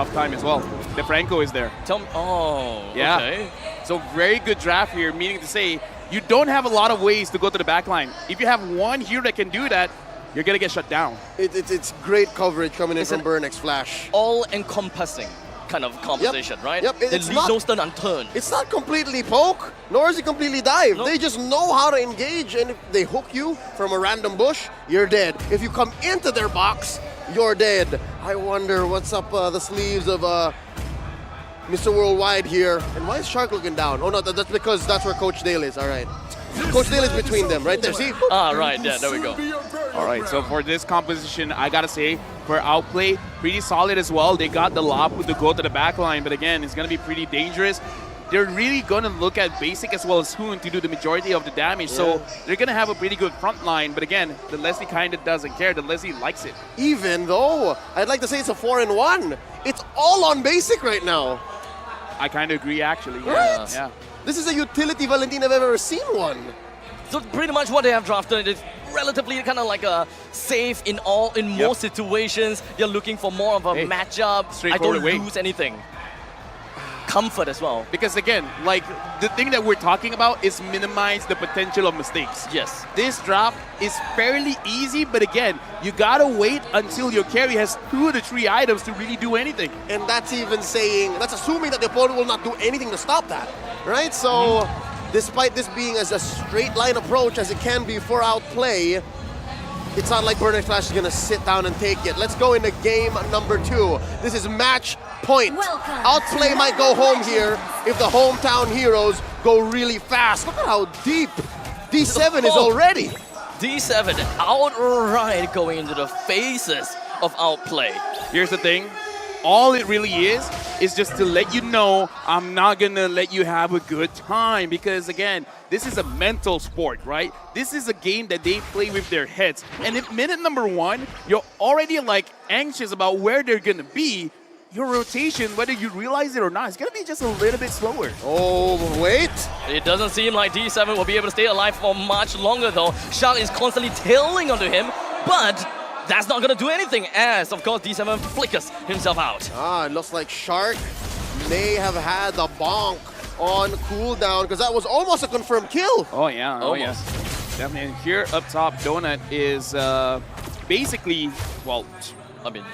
tough time as well. DeFranco is there. Yeah. Okay. So very good draft here, meaning to say you don't have a lot of ways to go to the back line. If you have one hero that can do that, you're going to get shut down. It's great coverage coming in from Burnex Flash. All-encompassing kind of composition, right? Yep. They leave no stone unturned. It's not completely poke, nor is it completely dive. Nope. They just know how to engage, and if they hook you from a random bush, you're dead. If you come into their box, you're dead. I wonder what's up the sleeves of Mr. Worldwide here. And why is Shark looking down? Oh no, that's because that's where Coach Dale is. All right. Coach Dale is between them, right there. See? Right. Yeah, there we go. All right, so for this composition, I got to say, for Outplay, pretty solid as well. They got the lob to go to the back line, but again, it's going to be pretty dangerous. They're really going to look at Basic as well as Hoon to do the majority of the damage, so they're going to have a pretty good front line, but again, the Leslie kind of doesn't care. The Leslie likes it. Even though, I'd like to say it's a 4-in-1. It's all on Basic right now. I kind of agree, actually. Right? Yeah. This is a utility Valentin I've ever seen one. So pretty much what they have drafted is relatively kind of like a safe in most situations. They're looking for more of a matchup. I Straightforward don't lose anything. Comfort as well. Because again, like the thing that we're talking about is minimize the potential of mistakes. Yes. This drop is fairly easy, but again, you gotta wait until your carry has 2 to 3 items to really do anything. And that's even saying, that's assuming that the opponent will not do anything to stop that, right? So, despite this being as a straight line approach as it can be for Outplay, it's not like Burnex Flash is gonna sit down and take it. Let's go into game number 2. This is match point. Outplay might go home here if the hometown heroes go really fast. Look at how deep D7 is already. D7 outright going into the faces of Outplay. Here's the thing. All it really is just to let you know I'm not going to let you have a good time because, again, this is a mental sport, right? This is a game that they play with their heads. And if minute number 1, you're already, like, anxious about where they're going to be, your rotation, whether you realize it or not, is going to be just a little bit slower. Oh, wait. It doesn't seem like D7 will be able to stay alive for much longer, though. Shark is constantly tailing onto him, but that's not going to do anything as, of course, D7 flickers himself out. It looks like Shark may have had the bonk on cooldown because that was almost a confirmed kill. Oh, yeah. Oh, yeah. Definitely. And here up top, Donut is basically, well, I mean,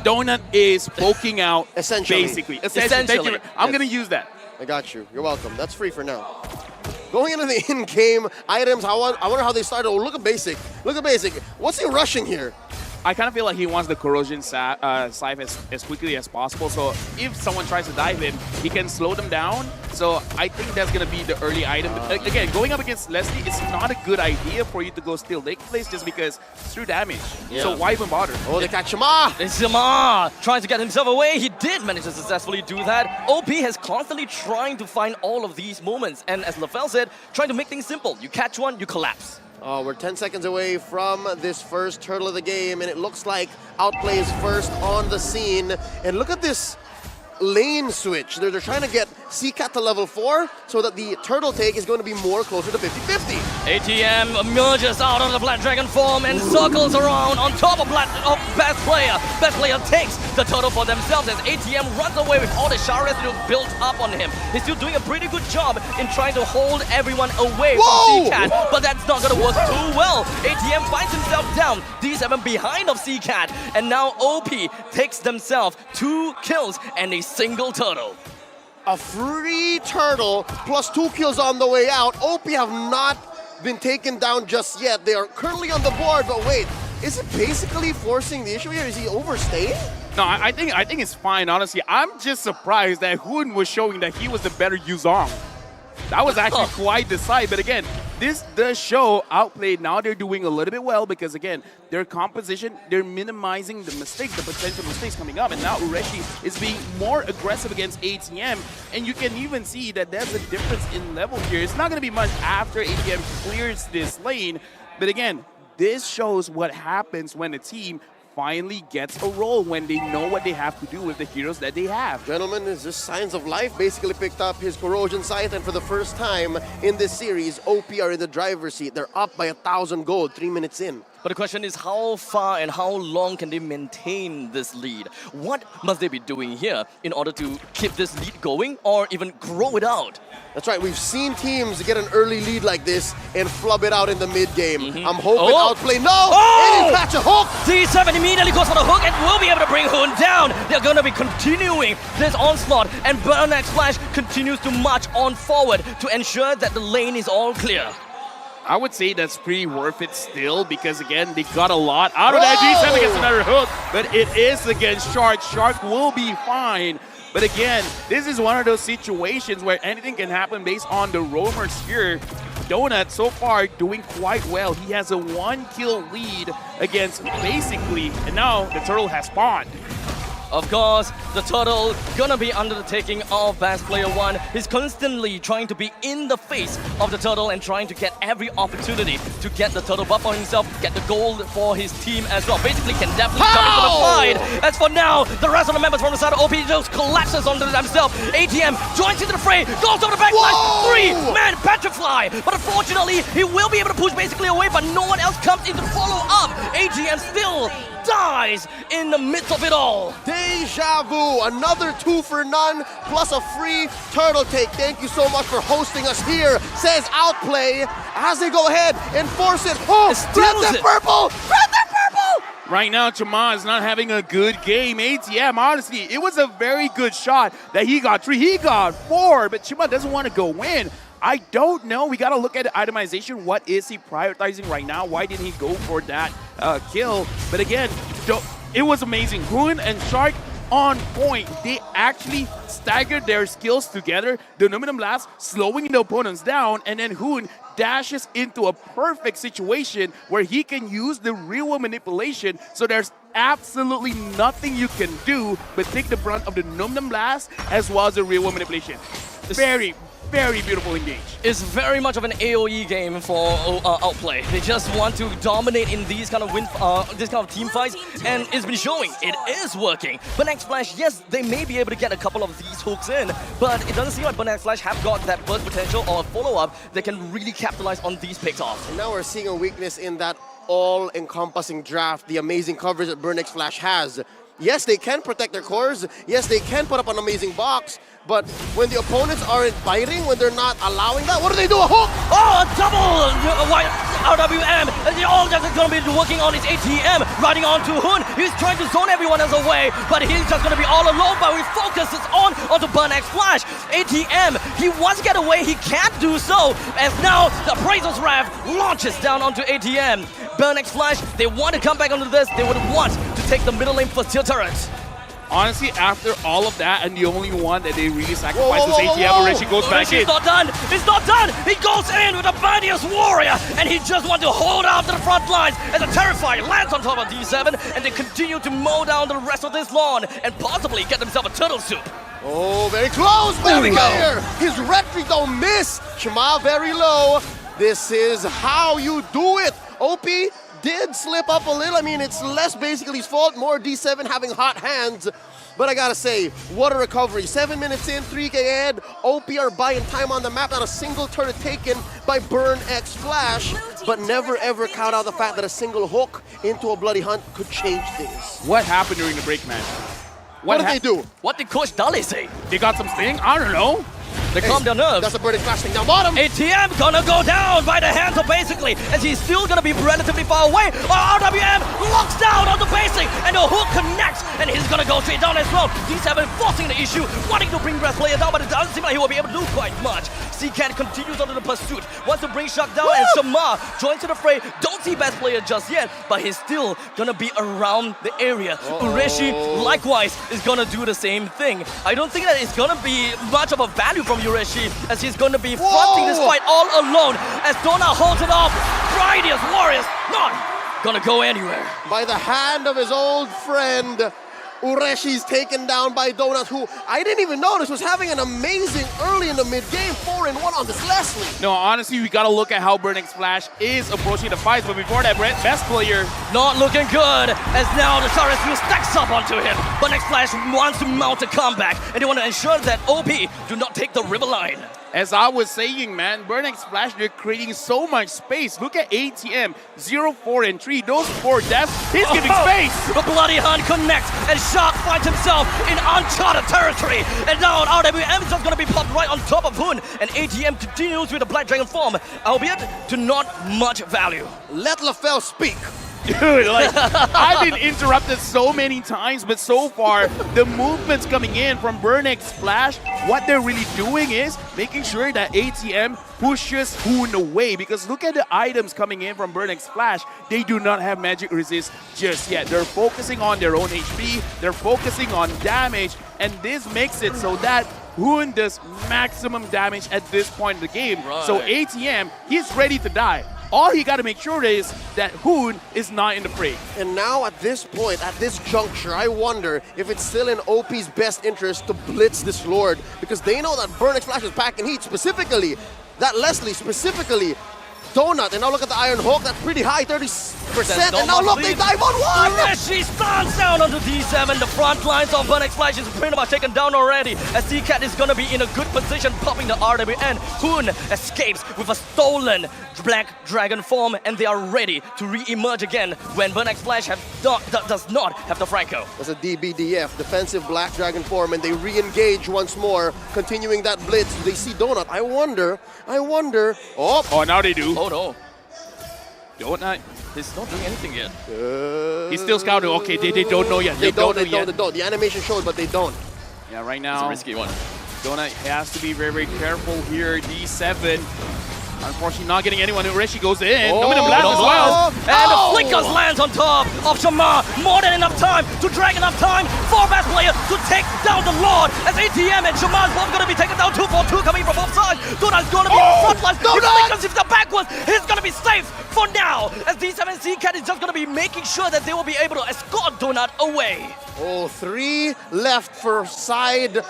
Donut is poking out Essentially. basically. Essentially. I'm going to use that. I got you. You're welcome. That's free for now. Going into the in-game items, I wonder how they started. Oh, look at Basic. Look at Basic. What's he rushing here? I kind of feel like he wants the corrosion scythe as quickly as possible. So if someone tries to dive in, he can slow them down. So I think that's going to be the early item. Again, going up against Leslie, it's not a good idea for you to go steal Lake Place just because it's through damage. Yeah. So why even bother? Oh, they catch Shama! It's Shama trying to get himself away. He did manage to successfully do that. OP has constantly trying to find all of these moments. And as LaFell said, trying to make things simple. You catch one, you collapse. Oh, we're 10 seconds away from this first turtle of the game, and it looks like Outplay is first on the scene. And look at this lane switch. They're trying to get CCAT to level 4 so that the turtle take is going to be more closer to 50-50. ATM emerges out of the Black Dragon form and circles around on top of Best Player. Best Player takes the turtle for themselves as ATM runs away with all the Shard residue built up on him. He's still doing a pretty good job in trying to hold everyone away from CCAT, but that's not going to work too well. ATM finds himself down, D7 behind of CCAT, and now OP takes themselves 2 kills and a single turtle. A free turtle plus 2 kills on the way out. OP have not been taken down just yet. They are currently on the board, but wait, is it basically forcing the issue here? Is he overstaying? No, I think it's fine, honestly. I'm just surprised that Hoon was showing that he was the better Yuzong. That was actually quite the side, but again, this does show Outplayed. Now they're doing a little bit well because, again, their composition, they're minimizing the mistakes, the potential mistakes coming up. And now Ureshi is being more aggressive against ATM. And you can even see that there's a difference in level here. It's not going to be much after ATM clears this lane. But again, this shows what happens when a team finally gets a role, when they know what they have to do with the heroes that they have. Gentlemen, is this Signs of Life basically picked up his corrosion scythe, and for the first time in this series, OP are in the driver's seat. They're up by 1,000 gold 3 minutes in. But the question is how far and how long can they maintain this lead? What must they be doing here in order to keep this lead going or even grow it out? That's right, we've seen teams get an early lead like this and flub it out in the mid-game. I'm hoping Outplay, no! And he catch a hook! D7 immediately goes for the hook and will be able to bring Hoon down. They're going to be continuing this onslaught, and Burn X Flash continues to march on forward to ensure that the lane is all clear. I would say that's pretty worth it still because, again, they got a lot out of that. D7 gets another hook, but it is against Shark. Shark will be fine. But again, this is one of those situations where anything can happen based on the roamers here. Donut so far doing quite well. He has a 1-kill lead against basically, and now the turtle has spawned. Of course, the turtle gonna be under the taking of Best Player 1. He's constantly trying to be in the face of the turtle and trying to get every opportunity to get the turtle buff on himself, get the gold for his team as well. Basically can definitely come into the fight. As for now, the rest of the members from the side of OP just collapses onto themselves. ATM joins into the fray, goes over the backline, 3-man petrify. But unfortunately, he will be able to push basically away, but no one else comes in to follow up. ATM still dies in the midst of it all. Deja vu, another 2 for none, plus a free turtle take. Thank you so much for hosting us here, says Outplay, as they go ahead and force it. Oh, grab the purple! Grab the purple! Right now, Chama is not having a good game. ATM, honestly, it was a very good shot that he got 3, he got 4, but Chama doesn't want to go in. I don't know. We got to look at the itemization. What is he prioritizing right now? Why didn't he go for that kill? But again, it was amazing. Hoon and Shark on point. They actually staggered their skills together. The Memorandum Blast slowing the opponents down, and then Hoon dashes into a perfect situation where he can use the real-world manipulation. So there's absolutely nothing you can do but take the brunt of the Memorandum Blast as well as the real-world manipulation. Very beautiful engage. It's very much of an AoE game for Outplay. They just want to dominate in these kind of team fights, and it's been showing it is working. But X Flash, yes, they may be able to get a couple of these hooks in, but it doesn't seem like X Flash have got that burst potential or follow-up that can really capitalize on these picks off. And now we're seeing a weakness in that all-encompassing draft, the amazing coverage that Burn X Flash has. Yes, they can protect their cores. Yes, they can put up an amazing box. But when the opponents aren't biting, when they're not allowing that, what do they do? A hook! Oh, a double RWM. They're all just going to be working on his ATM, riding onto Hoon. He's trying to zone everyone else away, but he's just going to be all alone. But he focuses onto Burn X Flash. ATM, he wants to get away. He can't do so. As now the Appraiser's Wrath launches down onto ATM. Burn X Flash, they want to come back onto this. They would want to take the middle lane first tier turrets. Honestly, after all of that, and the only one that they really sacrificed was ATM, Rishi goes back in. It's not done! It's not done! He goes in with a Mightiest Warrior, and he just wants to hold out to the front lines as a Terrifier lands on top of D7, and they continue to mow down the rest of this lawn and possibly get themselves a turtle soup. Oh, very close! There we go! His retry don't miss! Shema very low. This is how you do it! OP did slip up a little. I mean, it's less basically his fault, more D7 having hot hands. But I gotta say, what a recovery. 7 minutes in, 3K ahead. OP are buying time on the map. Not a single turret taken by Burn X Flash. But never ever count out the fact that a single hook into a bloody hunt could change things. What happened during the break, man? What did they do? What did Coach Dali say? They got some sting? I don't know. They calm their nerves. That's a Burn X Flash thing down bottom. ATM gonna go down by the hands of basically, as he's still gonna be relatively far away. RWM locks down on the basic, and the hook connects, and he's gonna go straight down as well. D7 forcing the issue, wanting to bring Best Player down, but it doesn't seem like he will be able to do quite much. C-Cat continues on to the pursuit, wants to bring Shark down, and Shamar joins to the fray. Don't see Best Player just yet, but he's still gonna be around the area. Ureshi, likewise, is gonna do the same thing. I don't think that it's gonna be much of a value from Ureshi, as he's going to be fronting this fight all alone, as Dona holds it off. Mightiest Warriors not gonna go anywhere. By the hand of his old friend, Ureshi's taken down by Donut, who I didn't even notice was having an amazing early in the mid-game 4-1 on this Leslie. No, honestly, we got to look at how Burn X Flash is approaching the fights, but before that, Best Player not looking good, as now the Saras stacks up onto him. Burn X Flash wants to mount a comeback, and they want to ensure that OP do not take the river line. As I was saying, man, Burnex Splash, they're creating so much space. Look at ATM, 0, 4, and 3. Those 4 deaths, he's giving space. The Bloody Hunt connects, and Shark finds himself in uncharted territory. And now RWM is just going to be popped right on top of Hoon. And ATM continues with the Black Dragon form, albeit to not much value. Let LaFell speak. Dude, like, I've been interrupted so many times, but so far, the movements coming in from Burnex Splash, what they're really doing is making sure that ATM pushes Hoon away. Because look at the items coming in from Burnex Splash. They do not have magic resist just yet. They're focusing on their own HP, they're focusing on damage, and this makes it so that Hoon does maximum damage at this point in the game. Right. So ATM, he's ready to die. All he got to make sure is that Hoon is not in the fray. And now at this point, at this juncture, I wonder if it's still in OP's best interest to blitz this Lord, because they know that Burnex Flash is packing heat, specifically that Leslie, specifically Donut, and now look at the Iron Hawk, that's pretty high, 30%, and now look, they dive on one! She stands down onto D7. The front lines of Burnex Flash is pretty much taken down already, as C-Cat is going to be in a good position, popping the RWN. Hoon escapes with a stolen Black Dragon form, and they are ready to re-emerge again when Burnex Flash does not have the Franco. That's a DBDF, defensive Black Dragon form, and they re-engage once more, continuing that blitz. They see Donut. I wonder, Oh, now they do. Oh no. Donut. He's not doing anything yet. He's still scouting. Okay, they don't know yet. They don't know yet. The animation shows, but they don't. Yeah, right It's now, a risky one. Donut has to be very, very careful here. D7. Unfortunately, not getting anyone. Reshi goes in. Coming to blast as well. And the Flickers lands on top of Shamar. More than enough time to drag enough time for best player to take down the Lord. As ATM and Shamar's both going to be taken down 2 for 2 coming from both sides. Donut's going to be in front line. If Flickers if the backwards, he's going to be safe for now. As D7C Cat is just going to be making sure that they will be able to escort Donut away. Oh, 3 left for side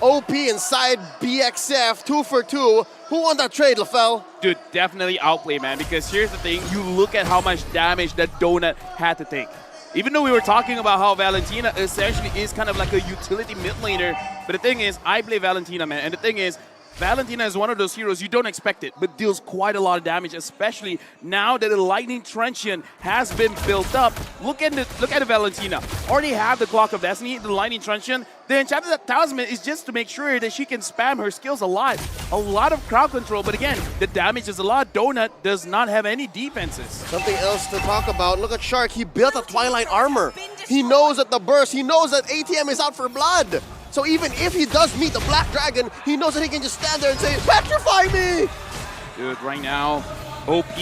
OP and side BXF, 2 for 2. Who won that trade, LaFell? Dude, definitely Outplay, man, because here's the thing. You look at how much damage that Donut had to take. Even though we were talking about how Valentina essentially is kind of like a utility mid laner, but the thing is, I play Valentina, man, and the thing is, Valentina is one of those heroes you don't expect it, but deals quite a lot of damage, especially now that the Lightning Truncheon has been built up. Look at the Valentina. Already have the Clock of Destiny, the Lightning Truncheon. The Enchanted Talisman is just to make sure that she can spam her skills a lot. A lot of crowd control, but again, the damage is a lot. Donut does not have any defenses. Something else to talk about. Look at Shark. He built a Twilight armor. He knows that the burst, he knows that ATM is out for blood. So even if he does meet the Black Dragon, he knows that he can just stand there and say, petrify me! Dude, right now, OP,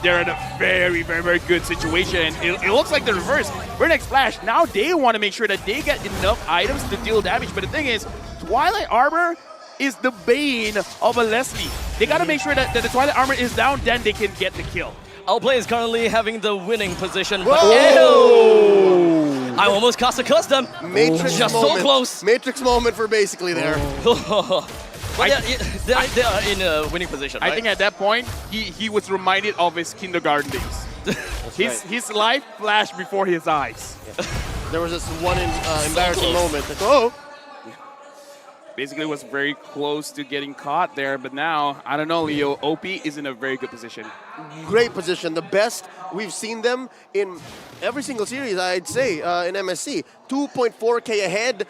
they're in a very, very, very good situation. It looks like the reverse. Burnex Splash, now they want to make sure that they get enough items to deal damage. But the thing is, Twilight Armor is the bane of a Leslie. They got to make sure that the Twilight Armor is down, then they can get the kill. Outplay is currently having the winning position. But I almost cast a custom. Matrix just moment. So close. Matrix moment for basically there. But they are in a winning position, right? I think at that point, he was reminded of his kindergarten days. His life flashed before his eyes. There was this one embarrassing close. moment. Like, oh. Basically was very close to getting caught there, but now, I don't know, Leo, OP is in a very good position. Great position. The best we've seen them in every single series, I'd say, in MSC. 2.4K ahead,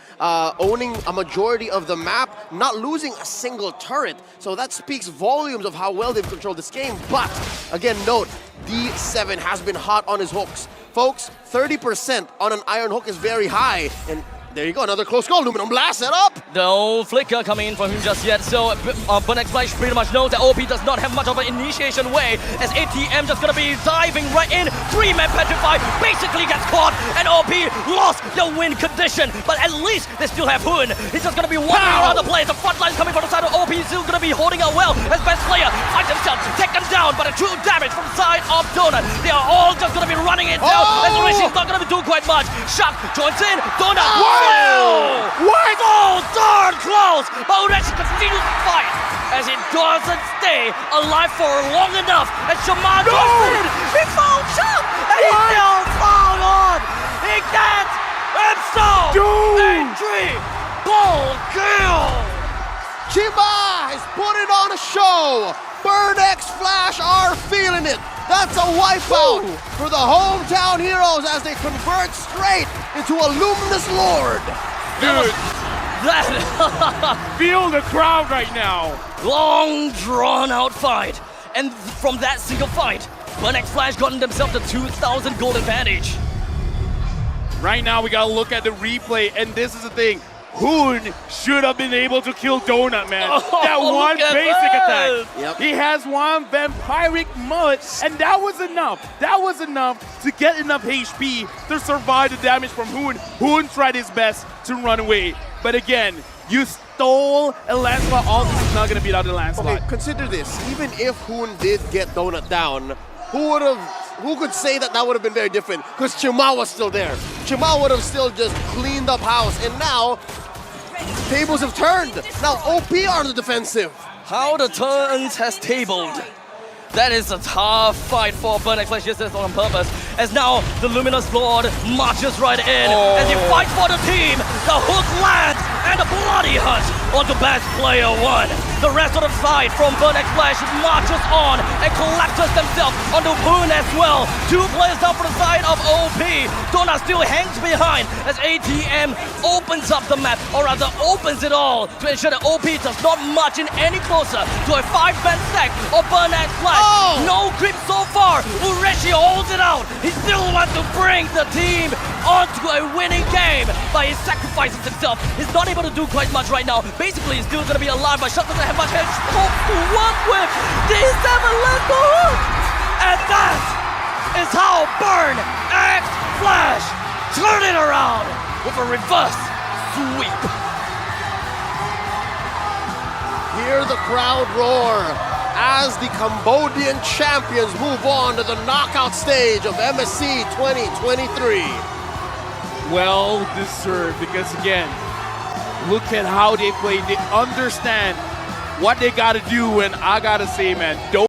owning a majority of the map, not losing a single turret. So that speaks volumes of how well they've controlled this game. But, again, note, D7 has been hot on his hooks. Folks, 30% on an Iron Hook is very high. And there you go, another close call. Aluminum Blast set up. No flicker coming in from him just yet, so Burnex Flash pretty much knows that OP does not have much of an initiation way, as ATM just gonna be diving right in. 3-man Petrify basically gets caught, and OP lost the win condition, but at least they still have Hoon. He's just gonna be wandering around the place. The front line coming from the side of OP is still gonna be holding out well, as best player finds himself taken down by the true damage from the side of Donut. They are all just gonna be running it down, as Rishi's not gonna be doing quite much. Shock joins in, Donut. What? So darn close! But Reshi continues to fight as he doesn't stay alive for long enough. And Shaman goes in. He found Chuck! And he still found on! He gets himself a 3-ball kill! Chiba has show. Burn X Flash are feeling it. That's a wipeout for the hometown heroes as they convert straight into a Luminous Lord. Dude, That feel the crowd right now. long drawn out fight. And from that single fight, Burn X Flash gotten themselves the 2,000 gold advantage. Right now, we gotta look at the replay, and this is the thing. Hoon should have been able to kill Donut, man. That one look at basic that. attack. Yep. He has one vampiric mullet, and that was enough. That was enough to get enough HP to survive the damage from Hoon. Hoon tried his best to run away. But again, you stole a Lancelot. All this is not gonna beat out the Lancelot. Okay, consider this. Even if Hoon did get Donut down, who could say that that would have been very different? Because Chima was still there. Chima would have still just cleaned up house, and now tables have turned. Now OP are on the defensive. How the turns has tabled. That is a tough fight for Burn X Flash, just on purpose. As now the Luminous Lord marches right in as he fights for the team. The hook lands and the bloody hunt onto best player 1. The rest of the fight from Burn X Flash marches on and collectors themselves onto Boon as well. 2 players down for the side of OP. Donna still hangs behind as ATM opens up the map, or rather opens it all to ensure that OP does not march in any closer to a 5-man stack of Burn X Flash. No creep so far. Ureshi holds it out. He still wants to bring the team onto a winning game, but he sacrifices himself. He's not able to do quite much right now. Basically, he's still going to be alive, but Shut doesn't have much hedge to work with. D7 left the hook. And that is how Burn X Flash turn it around with a reverse sweep. Hear the crowd roar as the Cambodian champions move on to the knockout stage of MSC 2023. Well deserved, because again, look at how they play. They understand what they gotta do, and I gotta say, man,